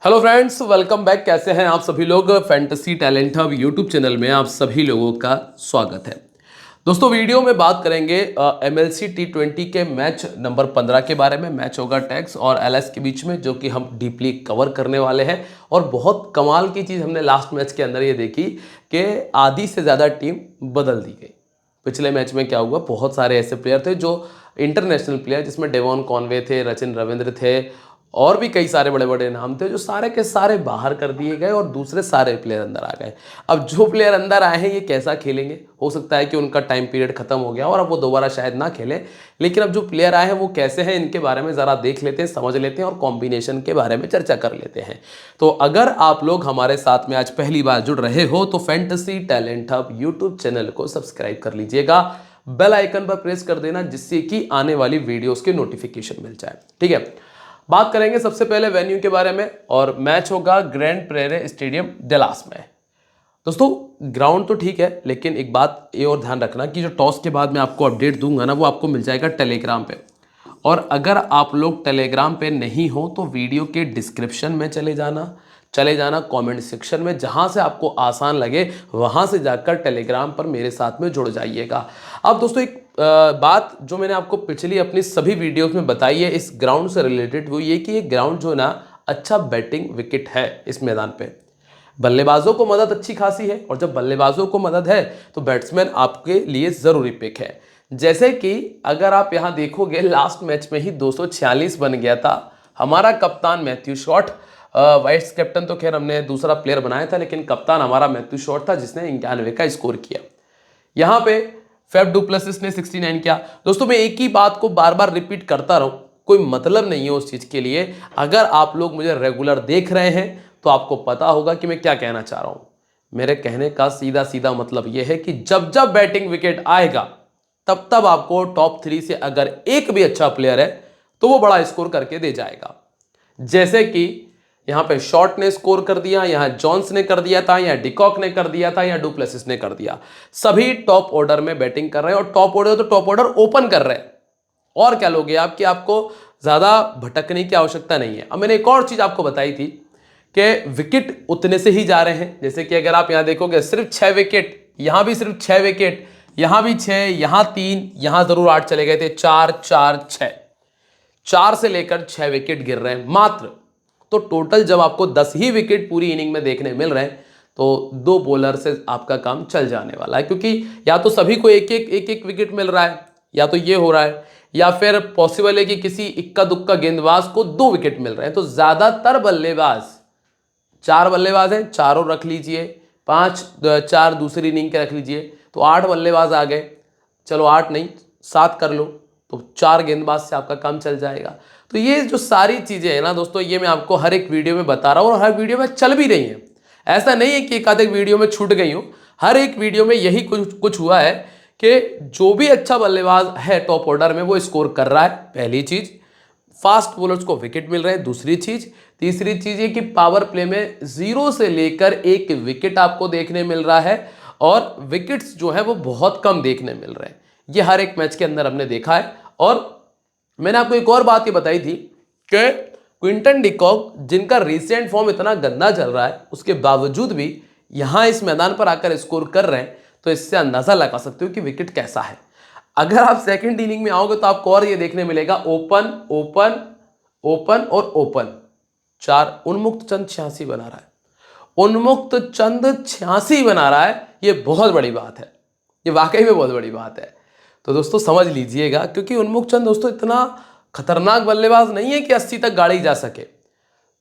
Hello friends, welcome back. कैसे हैं आप सभी लोग। Fantasy talent hub YouTube channel में आप सभी लोगों का स्वागत है। दोस्तों, वीडियो में बात करेंगे MLC T20 के मैच नंबर 15 के बारे में। मैच होगा टैक्स और LS के बीच में, जो कि हम डीपली कवर करने वाले हैं। और बहुत कमाल की चीज़ हमने लास्ट मैच के अंदर ये देखी कि आधी से ज़्यादा टीम बदल दी गई। पिछले मैच में क्या हुआ, बहुत सारे ऐसे प्लेयर थे जो इंटरनेशनल प्लेयर, जिसमें डेवॉन कॉनवे थे, सचिन रविंद्र थे और भी कई सारे बड़े बड़े नाम थे, जो सारे के सारे बाहर कर दिए गए और दूसरे सारे प्लेयर अंदर आ गए। अब जो प्लेयर अंदर आए हैं ये कैसा खेलेंगे, हो सकता है कि उनका टाइम पीरियड खत्म हो गया और अब वो दोबारा शायद ना खेलें। लेकिन अब जो प्लेयर आए हैं वो कैसे हैं, इनके बारे में ज़रा देख लेते हैं, समझ लेते हैं और कॉम्बिनेशन के बारे में चर्चा कर लेते हैं। तो अगर आप लोग हमारे साथ में आज पहली बार जुड़ रहे हो तो fantasy talent hub YouTube channel को सब्सक्राइब कर लीजिएगा, बेल आइकन पर प्रेस कर देना, जिससे कि आने वाली वीडियोस के नोटिफिकेशन मिल जाए। ठीक है, बात करेंगे सबसे पहले वेन्यू के बारे में और मैच होगा ग्रैंड प्रेरे स्टेडियम डलास में। दोस्तों, ग्राउंड तो ठीक है, लेकिन एक बात ये और ध्यान रखना कि जो टॉस के बाद मैं आपको अपडेट दूंगा ना, वो आपको मिल जाएगा टेलीग्राम पे। और अगर आप लोग टेलीग्राम पे नहीं हो तो वीडियो के डिस्क्रिप्शन में चले जाना कमेंट सेक्शन में, जहां से आपको आसान लगे वहां से जाकर टेलीग्राम पर मेरे साथ में जुड़ जाइएगा। अब दोस्तों, एक बात जो मैंने आपको पिछली अपनी सभी वीडियोस में बताई है इस ग्राउंड से रिलेटेड, वो ये कि ये ग्राउंड जो है ना, अच्छा बैटिंग विकेट है। इस मैदान पे बल्लेबाजों को मदद अच्छी खासी है, और जब बल्लेबाजों को मदद है तो बैट्समैन आपके लिए ज़रूरी पिक है। जैसे कि अगर आप यहाँ देखोगे, लास्ट मैच में ही 246 बन गया था हमारा कप्तान मैथ्यू शॉट। वाइस कैप्टन तो खैर हमने दूसरा प्लेयर बनाया था, लेकिन कप्तान हमारा मैथ्यू शॉट था, जिसने 91 का स्कोर किया। यहाँ पे फैफ डु प्लेसिस ने 69 किया। दोस्तों, मैं एक ही बात को बार बार रिपीट करता रहूं, कोई मतलब नहीं है उस चीज़ के लिए। अगर आप लोग मुझे रेगुलर देख रहे हैं तो आपको पता होगा कि मैं क्या कहना चाह रहा हूं। मेरे कहने का सीधा सीधा मतलब यह है कि जब जब बैटिंग विकेट आएगा तब तब आपको टॉप 3 से अगर एक भी अच्छा प्लेयर है तो वो बड़ा स्कोर करके दे जाएगा। जैसे कि यहां पे शॉर्ट ने स्कोर कर दिया, यहां जॉन्स ने कर दिया था, यहां डिकॉक ने कर दिया था, यहां डु प्लेसिस ने कर दिया। सभी टॉप ऑर्डर में बैटिंग कर रहे हैं, और टॉप ऑर्डर तो टॉप ऑर्डर ओपन कर रहे हैं। और क्या लोगे आप कि आपको ज्यादा भटकने की आवश्यकता नहीं है। अब मैंने एक और चीज आपको बताई थी कि विकेट उतने से ही जा रहे हैं। जैसे कि अगर आप यहां देखोगे, सिर्फ 6 विकेट, यहां भी सिर्फ 6 विकेट, यहां भी 6, यहां 3, यहां जरूर 8 चले गए थे। 4 4 6, 4 से लेकर 6 विकेट गिर रहे हैं मात्र। तो टोटल जब आपको 10 ही विकेट पूरी इनिंग में देखने मिल रहे हैं तो 2 बॉलर से आपका काम चल जाने वाला है। क्योंकि या तो सभी को एक एक विकेट मिल रहा है, या तो ये हो रहा है, या फिर पॉसिबल है कि किसी इक्का दुक्का गेंदबाज को 2 विकेट मिल रहे हैं। तो ज्यादातर बल्लेबाज, 4 बल्लेबाज हैं, चारों रख लीजिए, 5 4 दूसरी इनिंग के रख लीजिए, तो 8 बल्लेबाज आ गए। चलो 8 नहीं, 7 कर लो, तो 4 गेंदबाज से आपका काम चल जाएगा। तो ये जो सारी चीजें हैं ना दोस्तों, ये मैं आपको हर एक वीडियो में बता रहा हूं और हर वीडियो में चल भी रही है। ऐसा नहीं है कि एक आध एक वीडियो में छूट गई हूं, हर एक वीडियो में यही कुछ हुआ है कि जो भी अच्छा बल्लेबाज है टॉप ऑर्डर में वो स्कोर कर रहा है। पहली चीज, फास्ट बॉलर्स को विकेट मिल रहे हैं। दूसरी चीज, तीसरी चीज ये कि पावर प्ले में 0 से लेकर 1 विकेट आपको देखने मिल रहा है, और विकेट्स जो है वो बहुत कम देखने मिल रहे हैं। ये हर एक मैच के अंदर हमने देखा है। और मैंने आपको एक और बात ये बताई थी कि क्विंटन डिकॉक, जिनका रिसेंट फॉर्म इतना गंदा चल रहा है, उसके बावजूद भी यहां इस मैदान पर आकर स्कोर कर रहे हैं, तो इससे अंदाजा लगा सकते हो कि विकेट कैसा है। अगर आप सेकंड इनिंग में आओगे तो आपको और ये देखने मिलेगा, ओपन ओपन ओपन और ओपन, 4। उन्मुक्त चंद 86 बना रहा है, उन्मुक्त चंद 86 बना रहा है। ये बहुत बड़ी बात है, ये वाकई में बहुत बड़ी बात है। तो दोस्तों समझ लीजिएगा, क्योंकि उन्मुक्त चंद दोस्तों इतना खतरनाक बल्लेबाज नहीं है कि 80 तक गाड़ी जा सके।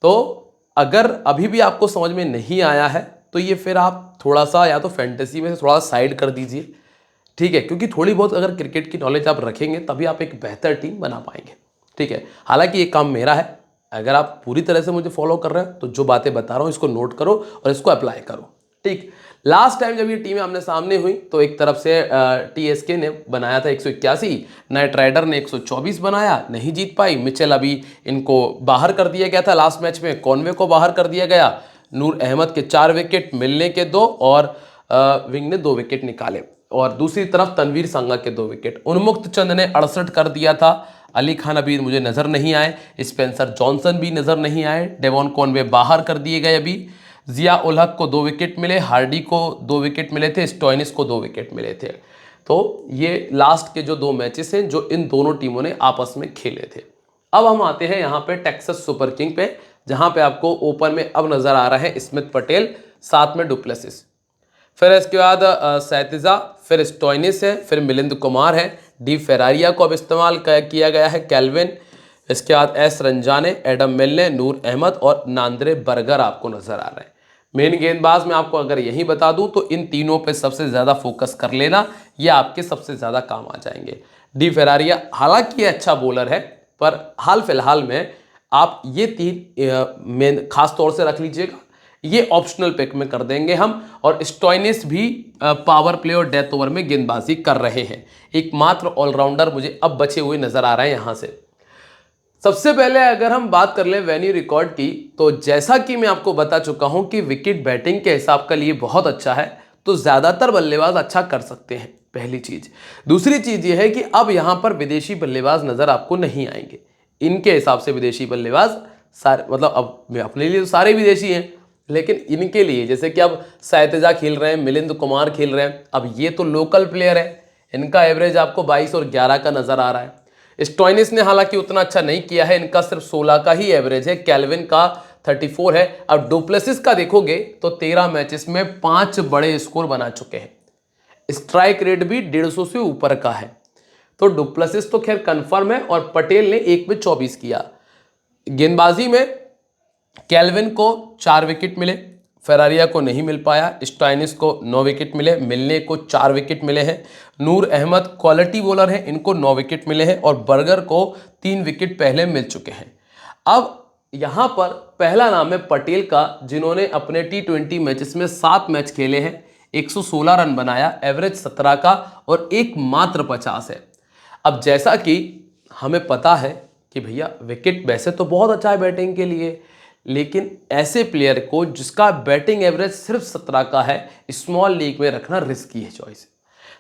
तो अगर अभी भी आपको समझ में नहीं आया है तो ये फिर आप थोड़ा सा या तो फैंटेसी में से थोड़ा साइड कर दीजिए, ठीक है। क्योंकि थोड़ी बहुत अगर क्रिकेट की नॉलेज आप रखेंगे तभी आप एक बेहतर टीम बना पाएंगे, ठीक है। हालांकि ये काम मेरा है, अगर आप पूरी तरह से मुझे फॉलो कर रहे हैं तो जो बातें बता रहा हूँ इसको नोट करो और इसको अप्लाई करो, ठीक। लास्ट टाइम जब ये टीमें आमने सामने हुई तो एक तरफ से TSK ने बनाया था 181, नाइट राइडर ने 124 बनाया, नहीं जीत पाई। मिचेल, अभी इनको बाहर कर दिया गया था लास्ट मैच में, कॉनवे को बाहर कर दिया गया। नूर अहमद के 4 विकेट, मिलने के 2 और विंग ने 2 विकेट निकाले। और दूसरी तरफ तनवीर सांगा के 2 विकेट। उन्मुक्त चंद ने 68 कर दिया था, अली खान अभी मुझे नज़र नहीं आए, स्पेंसर जॉनसन भी नज़र नहीं आए, डेवॉन कॉनवे बाहर कर दिए गए अभी, जिया उल हक को 2 विकेट मिले, हार्डी को 2 विकेट मिले थे, स्टोइनिस को 2 विकेट मिले थे। तो ये लास्ट के जो 2 मैचेस हैं जो इन दोनों टीमों ने आपस में खेले थे। अब हम आते हैं यहाँ पे टेक्सास सुपर किंग पे, जहाँ पे आपको ओपन में अब नज़र आ रहा है स्मिथ पटेल, साथ में डुप्लेसिस, फिर इसके बाद सैतिजा, फिर स्टोइनिस है, फिर मिलिंद कुमार है, डी फेरारिया को अब इस्तेमाल किया गया है, कैल्विन, इसके बाद एस रंजाने, एडम मिलने, नूर अहमद और नांद्रे बर्गर आपको नजर आ रहे हैं। मेन गेंदबाज में आपको अगर यही बता दूं तो इन तीनों पे सबसे ज़्यादा फोकस कर लेना, ये आपके सबसे ज़्यादा काम आ जाएंगे। डी फेरारिया हालांकि अच्छा बॉलर है, पर हाल फिलहाल में आप ये 3 मेन खास तौर से रख लीजिएगा, ये ऑप्शनल पिक में कर देंगे हम। और स्टोइनिस भी पावर प्ले और डेथ ओवर में गेंदबाजी कर रहे हैं, एकमात्र ऑलराउंडर मुझे अब बचे हुए नजर आ रहे हैं यहां से। सबसे पहले अगर हम बात कर लें वेन्यू रिकॉर्ड की, तो जैसा कि मैं आपको बता चुका हूं कि विकेट बैटिंग के हिसाब के लिए बहुत अच्छा है, तो ज्यादातर बल्लेबाज अच्छा कर सकते हैं, पहली चीज। दूसरी चीज ये है कि अब यहां पर विदेशी बल्लेबाज नजर आपको नहीं आएंगे। इनके हिसाब से विदेशी बल्लेबाज सारे, मतलब अब अपने लिए तो सारे विदेशी हैं, लेकिन इनके लिए जैसे कि अब सैतिजा खेल रहे हैं, मिलिंद कुमार खेल रहे हैं, अब ये तो लोकल प्लेयर है, इनका एवरेज आपको 22 और 11 का नजर आ रहा है। स्टोइनिस ने हालांकि उतना अच्छा नहीं किया है, इनका सिर्फ 16 का ही एवरेज है, कैल्विन का 34 है। अब डुप्लेसिस का देखोगे तो 13 मैचेस में 5 बड़े स्कोर बना चुके हैं, स्ट्राइक रेट भी 150 से ऊपर का है। तो डुप्लेसिस तो खैर कंफर्म है, और पटेल ने 1 में 24 किया। गेंदबाजी में कैल्विन को 4 विकेट मिले, फेरारिया को नहीं मिल पाया, स्टोइनिस को 9 विकेट मिले, मिलने को 4 विकेट मिले हैं, नूर अहमद क्वालिटी बॉलर हैं, इनको 9 विकेट मिले हैं, और बर्गर को 3 विकेट पहले मिल चुके हैं। अब यहां पर पहला नाम है पटेल का, जिन्होंने अपने T20 मैचेस में 7 मैच खेले हैं, 116 रन बनाया, एवरेज 17 का और एकमात्र 50 है। अब जैसा कि हमें पता है कि भैया विकेट वैसे तो बहुत अच्छा है बैटिंग के लिए, लेकिन ऐसे प्लेयर को जिसका बैटिंग एवरेज सिर्फ 17 का है, स्मॉल लीग में रखना रिस्की है चॉइस।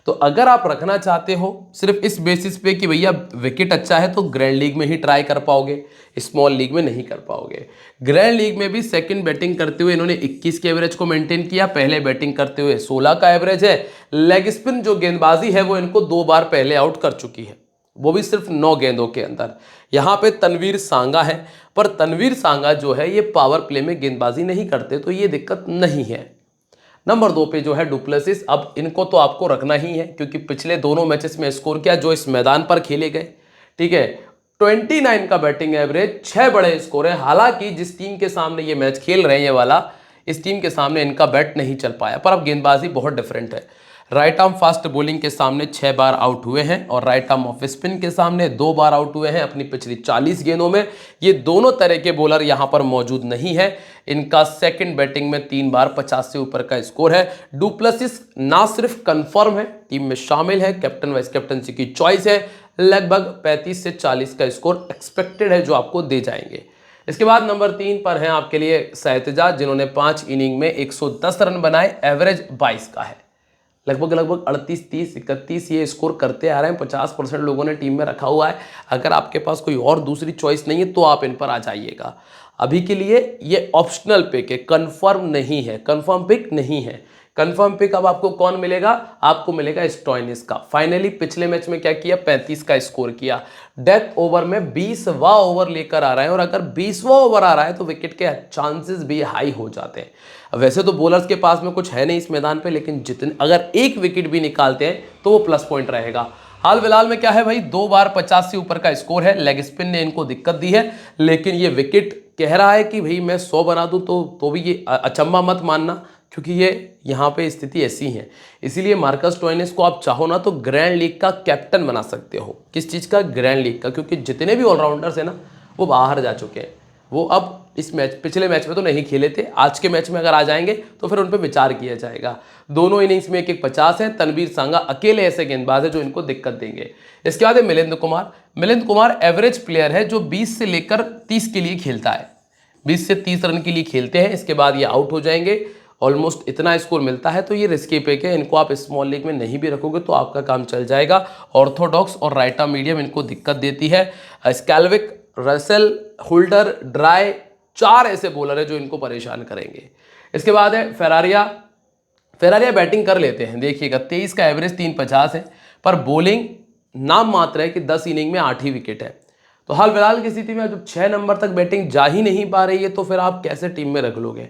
तो अगर आप रखना चाहते हो सिर्फ इस बेसिस पे कि भैया विकेट अच्छा है, तो ग्रैंड लीग में ही ट्राई कर पाओगे, स्मॉल लीग में नहीं कर पाओगे। ग्रैंड लीग में भी सेकंड बैटिंग करते हुए इन्होंने 21 के एवरेज को मेंटेन किया, पहले बैटिंग करते हुए 16 का एवरेज है। लेग स्पिन जो गेंदबाजी है वो इनको 2 बार पहले आउट कर चुकी है, वो भी सिर्फ 9 गेंदों के अंदर। यहाँ पे तनवीर सांगा है, पर तनवीर सांगा जो है ये पावर प्ले में गेंदबाजी नहीं करते, तो ये दिक्कत नहीं है। नंबर 2 पे जो है डुप्लेसिस, अब इनको तो आपको रखना ही है, क्योंकि पिछले दोनों मैचेस में स्कोर किया जो इस मैदान पर खेले गए, ठीक है। 29 का बैटिंग एवरेज, 6 बड़े स्कोर है। हालांकि जिस टीम के सामने ये मैच खेल रहे हैं, ये वाला, इस टीम के सामने इनका बैट नहीं चल पाया, पर अब गेंदबाजी बहुत डिफरेंट है। राइट आर्म फास्ट बॉलिंग के सामने 6 बार आउट हुए हैं, और राइट आर्म ऑफ स्पिन के सामने 2 बार आउट हुए हैं अपनी पिछली 40 गेंदों में। ये दोनों तरह के बॉलर यहां पर मौजूद नहीं है। इनका सेकंड बैटिंग में 3 बार 50 से ऊपर का स्कोर है। डुप्लेसिस ना सिर्फ कंफर्म है, टीम में शामिल है, कैप्टन वाइस कैप्टनसी की चॉइस है, लगभग 35 से 40 का स्कोर एक्सपेक्टेड है जो आपको दे जाएंगे। इसके बाद नंबर 3 पर हैं आपके लिए सैतिजा, जिन्होंने 5 इनिंग में 110 रन बनाए, एवरेज 22 का है। लगभग 38, 30, 31 ये स्कोर करते आ रहे हैं, 50% लोगों ने टीम में रखा हुआ है। अगर आपके पास कोई और दूसरी चॉइस नहीं है तो आप इन पर आ जाइएगा। अभी के लिए ये ऑप्शनल पिक है, कंफर्म नहीं है, कंफर्म पिक नहीं है। कंफर्म पिक अब आपको कौन मिलेगा? आपको मिलेगा स्टोइनिस का। फाइनली पिछले मैच में क्या किया? 35 का स्कोर किया। डेथ ओवर में 20वां ओवर लेकर आ रहा है, और अगर 20वां ओवर आ रहा है तो विकेट के चांसेस भी हाई हो जाते हैं। वैसे तो बॉलर्स के पास में कुछ है नहीं इस मैदान पे, लेकिन जितने अगर एक विकेट भी निकालते हैं तो वो प्लस पॉइंट रहेगा। हाल फिलहाल में क्या है भाई, 2 बार 50 से ऊपर का स्कोर है। लेग स्पिन ने इनको दिक्कत दी है, लेकिन ये विकेट कह रहा है कि भाई मैं 100 बना दूं तो भी ये अचंभा मत मानना, क्योंकि ये यहाँ पे स्थिति ऐसी है। इसीलिए मार्कस स्टोइनिस को आप चाहो ना तो ग्रैंड लीग का कैप्टन बना सकते हो। किस चीज़ का? ग्रैंड लीग का, क्योंकि जितने भी ऑलराउंडर्स हैं ना वो बाहर जा चुके हैं। वो अब इस मैच, पिछले मैच में तो नहीं खेले थे, आज के मैच में अगर आ जाएंगे तो फिर उन पर विचार किया जाएगा। दोनों इनिंग्स में 1-1 50 है। तनवीर सांगा अकेले ऐसे गेंदबाज है जो इनको दिक्कत देंगे। इसके बाद है मिलिंद कुमार। मिलिंद कुमार एवरेज प्लेयर है जो 20 से लेकर 30 के लिए खेलता है, 20 से 30 रन के लिए खेलते हैं। इसके बाद ये आउट हो जाएंगे, ऑलमोस्ट इतना स्कोर मिलता है, तो ये रिस्की पिक है। इनको आप स्मॉल लीग में नहीं भी रखोगे तो आपका काम चल जाएगा। ऑर्थोडॉक्स और राइट आर्म मीडियम इनको दिक्कत देती है। स्कैल्विक, रसेल, होल्डर, ड्राई, 4 ऐसे बॉलर है जो इनको परेशान करेंगे। इसके बाद है फेरारिया। फेरारिया बैटिंग कर लेते हैं, देखिएगा 23 का एवरेज 350 है, पर बॉलिंग नाम मात्र है कि 10 इनिंग में 8 ही विकेट है। तो हाल फिलहाल की स्थिति में जब 6 नंबर तक बैटिंग जा ही नहीं पा रही है तो फिर आप कैसे टीम में रख लोगे।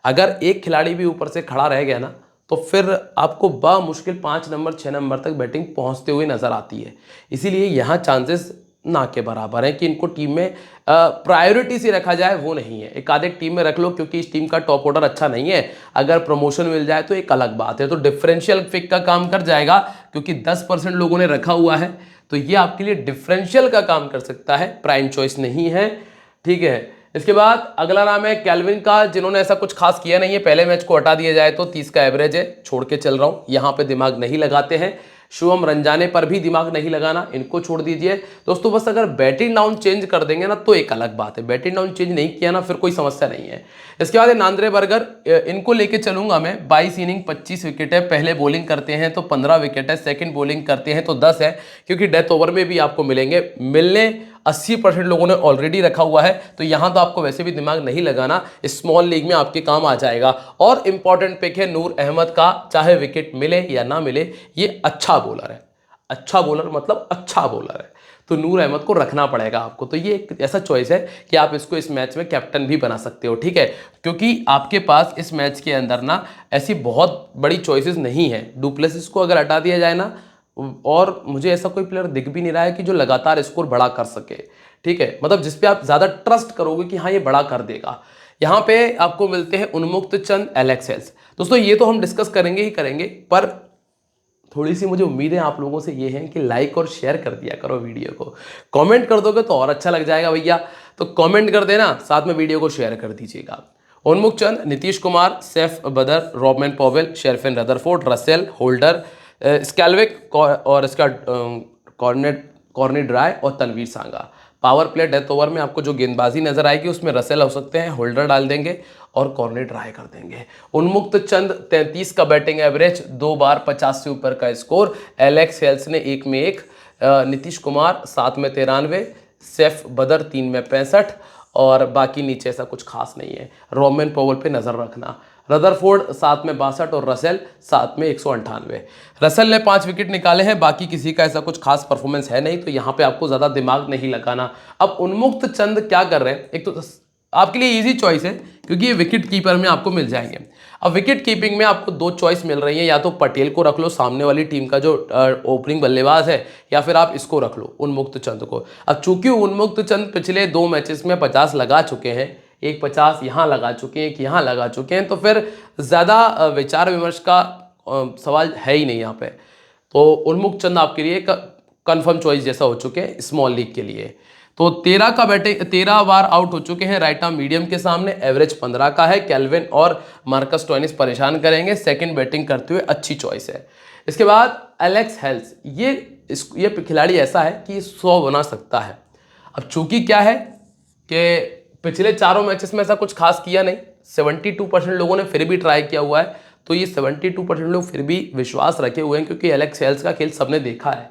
अगर एक खिलाड़ी भी ऊपर से खड़ा रह गया ना तो फिर आपको बामुश्किल 5 नंबर 6 नंबर तक बैटिंग पहुंचते हुए नजर आती है। इसीलिए यहाँ चांसेस ना के बराबर है कि इनको टीम में प्रायोरिटी से रखा जाए, वो नहीं है। एक आधे टीम में रख लो क्योंकि इस टीम का टॉप ऑर्डर अच्छा नहीं है। अगर प्रमोशन मिल जाए तो एक अलग बात है, तो डिफरेंशियल पिक का काम कर जाएगा क्योंकि 10% लोगों ने रखा हुआ है, तो ये आपके लिए डिफरेंशियल का काम कर सकता है, प्राइम चॉइस नहीं है। ठीक है, इसके बाद अगला नाम है कैल्विन का, जिन्होंने ऐसा कुछ खास किया नहीं है। पहले मैच को हटा दिया जाए तो 30 का एवरेज है, छोड़ के चल रहा हूं, यहां पे दिमाग नहीं लगाते हैं। शुभम रंजाने पर भी दिमाग नहीं लगाना, इनको छोड़ दीजिए दोस्तों। बस अगर बैटिंग डाउन चेंज कर देंगे ना तो एक अलग बात है, बैटिंग डाउन चेंज नहीं किया ना फिर कोई समस्या नहीं है। इसके बाद नांद्रे बर्गर, इनको लेके चलूंगा मैं। 22 इनिंग 25 विकेट है, पहले बॉलिंग करते हैं तो 15 विकेट है, सेकंड बॉलिंग करते हैं तो 10 है, क्योंकि डेथ ओवर में भी आपको मिलेंगे। मिलने 80% लोगों ने ऑलरेडी रखा हुआ है, तो यहां तो आपको वैसे भी दिमाग नहीं लगाना, स्मॉल लीग में आपके काम आ जाएगा। और इंपॉर्टेंट पिक है नूर अहमद का, चाहे विकेट मिले या ना मिले, ये अच्छा बॉलर है। अच्छा बॉलर मतलब अच्छा बॉलर है, तो नूर अहमद को रखना पड़ेगा आपको। तो ये एक ऐसा चॉइस है कि आप इसको इस मैच में कैप्टन भी बना सकते हो, ठीक है, क्योंकि आपके पास इस मैच के अंदर ना ऐसी बहुत बड़ी चॉइसेस नहीं है। डुप्लेसिस को अगर हटा दिया जाए ना, और मुझे ऐसा कोई प्लेयर दिख भी नहीं रहा है कि जो लगातार स्कोर बड़ा कर सके, ठीक है, मतलब जिस पे आप ज्यादा ट्रस्ट करोगे कि हाँ ये बड़ा कर देगा। यहाँ पे आपको मिलते हैं उन्मुक्त चंद, एलेक्स हेल्स। दोस्तों ये तो हम डिस्कस करेंगे ही करेंगे, पर थोड़ी सी मुझे उम्मीदें आप लोगों से ये हैं कि लाइक और शेयर कर दिया करो वीडियो को। कमेंट कर दोगे तो और अच्छा लग जाएगा भैया, तो कमेंट कर देना, साथ में वीडियो को शेयर कर दीजिएगा। उन्मुक्त चंद, नीतीश कुमार, सैफ बदर, रॉबमैन पॉवेल, शेरफिन रदरफोर्ड, रसेल, होल्डर, स्कैल्विक और इसका कॉर्नी ड्राई और तनवीर सांगा। पावर प्ले डेथ ओवर में आपको जो गेंदबाजी नजर आएगी उसमें रसेल हो सकते हैं, होल्डर डाल देंगे और कॉर्नी ड्राई कर देंगे। उन्मुक्त चंद 33 का बैटिंग एवरेज, 2 बार 50 से ऊपर का स्कोर। एलेक्स हेल्स ने 1 में 1, नीतीश कुमार 7 में 93, सैफ बदर 3 में 65 और बाकी नीचे ऐसा कुछ खास नहीं है। रोमन पोवल पे नजर रखना। रदरफोर्ड 7 में 62 और रसेल 7 में 198। रसेल ने 5 विकेट निकाले हैं, बाकी किसी का ऐसा कुछ खास परफॉर्मेंस है नहीं, तो यहाँ पे आपको ज़्यादा दिमाग नहीं लगाना। अब उन्मुक्त चंद क्या कर रहे हैं, एक तो आपके लिए इजी चॉइस है क्योंकि ये विकेट कीपर में आपको मिल जाएंगे। अब विकेट कीपिंग में आपको 2 चॉइस मिल रही है, या तो पटेल को रख लो सामने वाली टीम का जो ओपनिंग बल्लेबाज है, या फिर आप इसको रख लो उन्मुक्त चंद को। अब चूंकि उन्मुक्त चंद पिछले 2 मैचेस में 50 लगा चुके हैं, एक 50 यहाँ लगा चुके हैं, एक यहाँ लगा चुके हैं, तो फिर ज़्यादा विचार विमर्श का सवाल है ही नहीं यहाँ पे। तो उन्मुक्त चंद आपके लिए एक कन्फर्म चॉइस जैसा हो चुके हैं स्मॉल लीग के लिए। तो 13 का बैटिंग 13 बार आउट हो चुके हैं राइट आर्म मीडियम के सामने, एवरेज 15 का है। कैल्विन और मार्कस स्टोइनिस परेशान करेंगे, सेकंड बैटिंग करते हुए अच्छी चॉइस है। इसके बाद एलेक्स हेल्स, ये खिलाड़ी ऐसा है कि 100 बना सकता है। अब चूंकि क्या है कि पिछले 4 मैचेस में ऐसा कुछ खास किया नहीं, 72% लोगों ने फिर भी ट्राई किया हुआ है, तो ये 72% लोग फिर भी विश्वास रखे हुए हैं क्योंकि एलेक्स हेल्स का खेल सबने देखा है।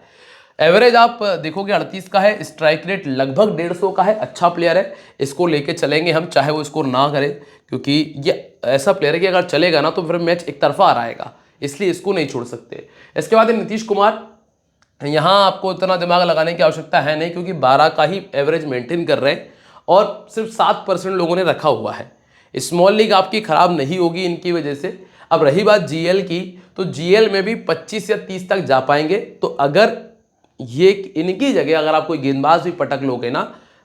एवरेज आप देखोगे 38 का है, स्ट्राइक रेट लगभग 150 का है, अच्छा प्लेयर है, इसको लेके चलेंगे हम, चाहे वो स्कोर ना करे, क्योंकि ये ऐसा प्लेयर है कि अगर चलेगा ना तो फिर मैच एक तरफा आ रहेगा, इसलिए इसको नहीं छोड़ सकते। इसके बाद नीतीश कुमार, यहाँ आपको इतना दिमाग लगाने की आवश्यकता है नहीं क्योंकि 12 का ही एवरेज मेंटेन कर रहे हैं और सिर्फ 7% लोगों ने रखा हुआ है। स्मॉल लीग आपकी खराब नहीं होगी इनकी वजह से। अब रही बात जीएल की, तो जीएल में भी 25 या 30 तक जा पाएंगे, तो अगर ये इनकी जगह अगर आप कोई गेंदबाज भी पटक लोगे ना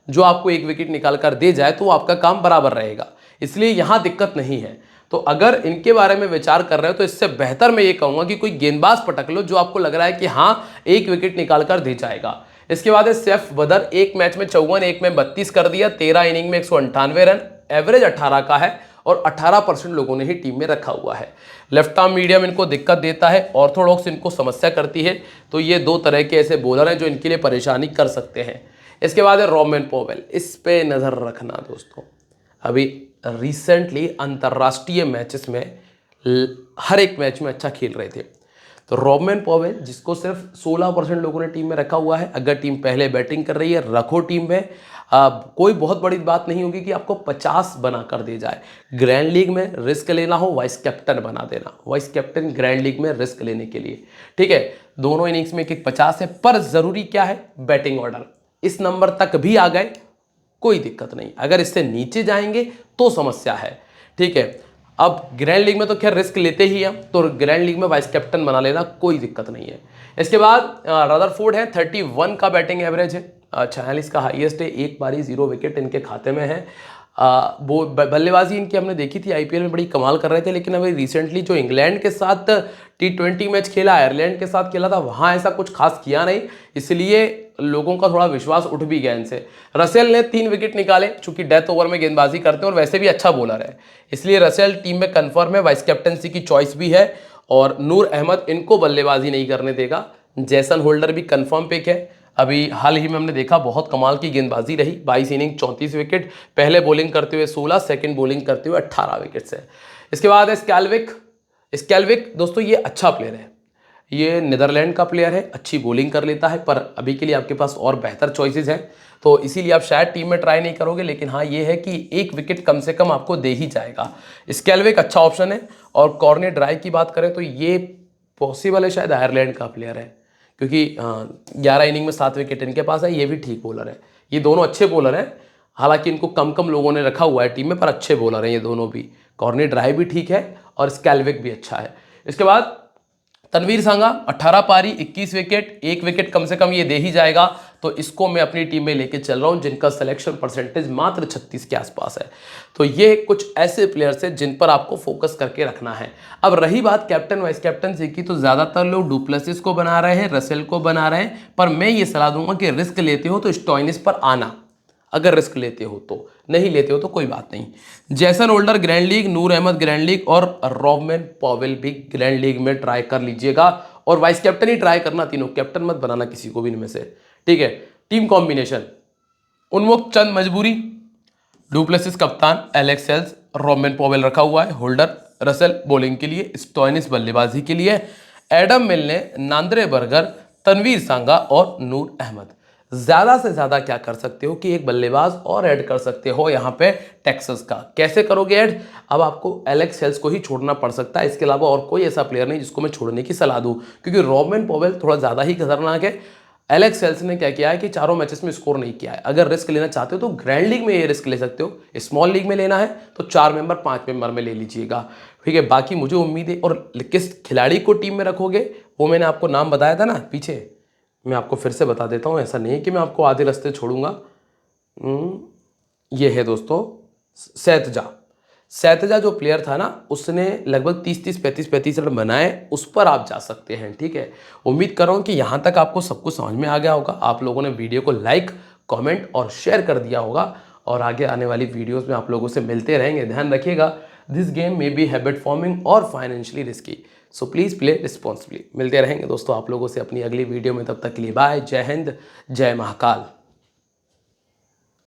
जो आपको 1 विकेट निकाल कर दे जाए तो आपका काम बराबर रहेगा, इसलिए यहाँ दिक्कत नहीं है। तो अगर इनके बारे में विचार कर रहे हो तो इससे बेहतर मैं ये कहूँगा कि कोई गेंदबाज पटक लो जो आपको लग रहा है कि हाँ 1 विकेट निकाल कर दे जाएगा। इसके बाद है सैफ बदर, 1 मैच में 54, 1 में 32 कर दिया, 13 इनिंग में 198 रन, एवरेज 18 का है और 18% लोगों ने ही टीम में रखा हुआ है। लेफ्ट आर्म मीडियम इनको दिक्कत देता है, ऑर्थोडॉक्स इनको समस्या करती है, तो ये 2 तरह के ऐसे बॉलर हैं जो इनके लिए परेशानी कर सकते हैं। इसके बाद है रोमन पोवेल, इस पे नज़र रखना दोस्तों। अभी रिसेंटली अंतर्राष्ट्रीय मैचेस में हर एक मैच में अच्छा खेल रहे थे। तो रॉबमैन पॉवेल जिसको सिर्फ 16% लोगों ने टीम में रखा हुआ है, अगर टीम पहले बैटिंग कर रही है रखो टीम में। कोई बहुत बड़ी बात नहीं होगी कि आपको 50 बना कर दे जाए। ग्रैंड लीग में रिस्क लेना हो, वाइस कैप्टन बना देना, वाइस कैप्टन ग्रैंड लीग में रिस्क लेने के लिए, ठीक है। दोनों इनिंग्स में एक 50 है, पर जरूरी क्या है, बैटिंग ऑर्डर इस नंबर तक भी आ गए कोई दिक्कत नहीं, अगर इससे नीचे जाएंगे तो समस्या है, ठीक है। अब ग्रैंड लीग में तो खैर रिस्क लेते ही हैं, तो ग्रैंड लीग में वाइस कैप्टन बना लेना कोई दिक्कत नहीं है। इसके बाद रदरफोर्ड है, 31 का बैटिंग एवरेज है, 46 का हाईएस्ट है, एक पारी 0 विकेट इनके खाते में है। वो बल्लेबाजी इनकी हमने देखी थी आईपीएल में, बड़ी कमाल कर रहे थे, लेकिन अभी रिसेंटली जो इंग्लैंड के साथ T20 मैच खेला, आयरलैंड के साथ खेला था, वहाँ ऐसा कुछ खास किया नहीं, इसलिए लोगों का थोड़ा विश्वास उठ भी गया इनसे। रसेल ने 3 विकेट निकाले, चूंकि डेथ ओवर में गेंदबाजी करते हैं और वैसे भी अच्छा बॉलर है, इसलिए रसेल टीम में कंफर्म है, वाइस कैप्टनसी की चॉइस भी है। और नूर अहमद इनको बल्लेबाजी नहीं करने देगा। जैसन होल्डर भी कंफर्म पिक है, अभी हाल ही में हमने देखा बहुत कमाल की गेंदबाजी रही, 22 इनिंग 34 विकेट, पहले बॉलिंग करते हुए 16, सेकंड बॉलिंग करते हुए 18 विकेट से। इसके बाद है स्कैल्विक। स्कैल्विक दोस्तों ये अच्छा प्लेयर है, ये नीदरलैंड का प्लेयर है, अच्छी बॉलिंग कर लेता है, पर अभी के लिए आपके पास और बेहतर चॉइसेस हैं, तो इसीलिए आप शायद टीम में ट्राई नहीं करोगे, लेकिन हाँ ये है कि 1 विकेट कम से कम आपको दे ही जाएगा। स्कैल्विक अच्छा ऑप्शन है। और कॉर्नी ड्राई की बात करें तो ये पॉसिबल है शायद आयरलैंड का प्लेयर है, क्योंकि 11 इनिंग में 7 विकेट इनके पास है, ये भी ठीक बॉलर है। ये दोनों अच्छे बॉलर हैं, हालांकि इनको कम कम लोगों ने रखा हुआ है टीम में, पर अच्छे बॉलर हैं ये दोनों भी। कॉर्नी ड्राई भी ठीक है और स्कैल्विक भी अच्छा है। इसके बाद तनवीर सांगा, 18 पारी 21 विकेट, 1 विकेट कम से कम ये दे ही जाएगा, तो इसको मैं अपनी टीम में लेके चल रहा हूं, जिनका सिलेक्शन परसेंटेज मात्र 36 के आसपास है। तो ये कुछ ऐसे प्लेयर्स हैं जिन पर आपको फोकस करके रखना है। अब रही बात कैप्टन वाइस कैप्टन की, तो ज्यादातर लोग डुप्लेसिस को बना रहे हैं, रसेल को बना रहे हैं, पर मैं ये सलाह दूंगा कि रिस्क लेते हो तो स्टोइनिस पर आना, अगर रिस्क लेते हो तो, नहीं लेते हो तो कोई बात नहीं। जैसन होल्डर ग्रैंड लीग, नूर अहमद ग्रैंड लीग और रॉबमैन पॉवेल भी ग्रैंड लीग में ट्राई कर लीजिएगा, और वाइस कैप्टन ही ट्राई करना, तीनों कैप्टन मत बनाना किसी को भी इनमें से, ठीक है। टीम कॉम्बिनेशन, उन्मुक्त चंद मजबूरी, डुप्लेसिस कप्तान, एलेक्स हेल्स, रॉबमैन पॉवेल रखा हुआ है, होल्डर रसेल बॉलिंग के लिए, स्टोइनिस बल्लेबाजी के लिए, एडम मिलने, नांद्रे बर्गर, तनवीर सांगा और नूर अहमद। ज्यादा से ज्यादा क्या कर सकते हो कि एक बल्लेबाज और ऐड कर सकते हो यहाँ पे टेक्सास का। कैसे करोगे ऐड? अब आपको एलेक्स हेल्स को ही छोड़ना पड़ सकता है, इसके अलावा और कोई ऐसा प्लेयर नहीं जिसको मैं छोड़ने की सलाह दूं, क्योंकि रॉबमैन पॉवेल थोड़ा ज्यादा ही खतरनाक है। एलेक्स हेल्स ने क्या किया है कि चारों मैचेस में स्कोर नहीं किया है। अगर रिस्क लेना चाहते हो तो ग्रैंड लीग में ये रिस्क ले सकते हो, स्मॉल लीग में लेना है तो 4 मेंबर 5 मेंबर में ले लीजिएगा, ठीक है। बाकी मुझे उम्मीद है, और किस खिलाड़ी को टीम में रखोगे वो मैंने आपको नाम बताया था ना पीछे, मैं आपको फिर से बता देता हूँ, ऐसा नहीं है कि मैं आपको आधे रास्ते छोड़ूंगा। ये है दोस्तों सैतजा। सैतजा जो प्लेयर था ना, उसने लगभग 30-35 रन बनाए, उस पर आप जा सकते हैं, ठीक है। उम्मीद कर रहा हूँ कि यहाँ तक आपको सब कुछ समझ में आ गया होगा, आप लोगों ने वीडियो को लाइक कमेंट और शेयर कर दिया होगा, और आगे आने वाली वीडियोस में आप लोगों से मिलते रहेंगे। ध्यान रखिएगा, this game may be habit forming और financially risky, so please play responsibly. मिलते रहेंगे दोस्तों आप लोगों से अपनी अगली वीडियो में, तब तक के लिए बाय, जय हिंद, जय महाकाल।